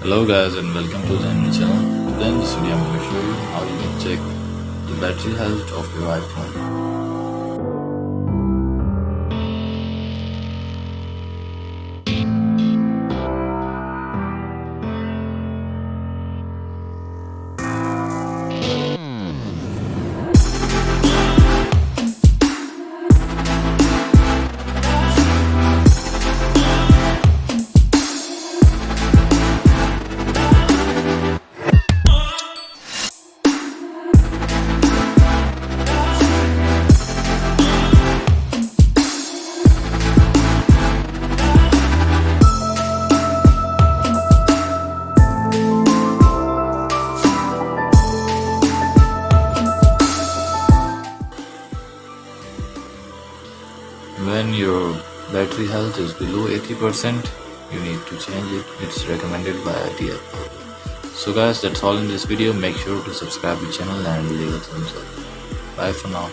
Hello guys and welcome to the new channel. Today in this video I'm going to show you how you can check the battery health of your iPhone. When your battery health is below 80%, you need to change it. It's recommended by IT. So guys, that's all in this video. Make sure to subscribe the channel and leave a thumbs up. Bye for now.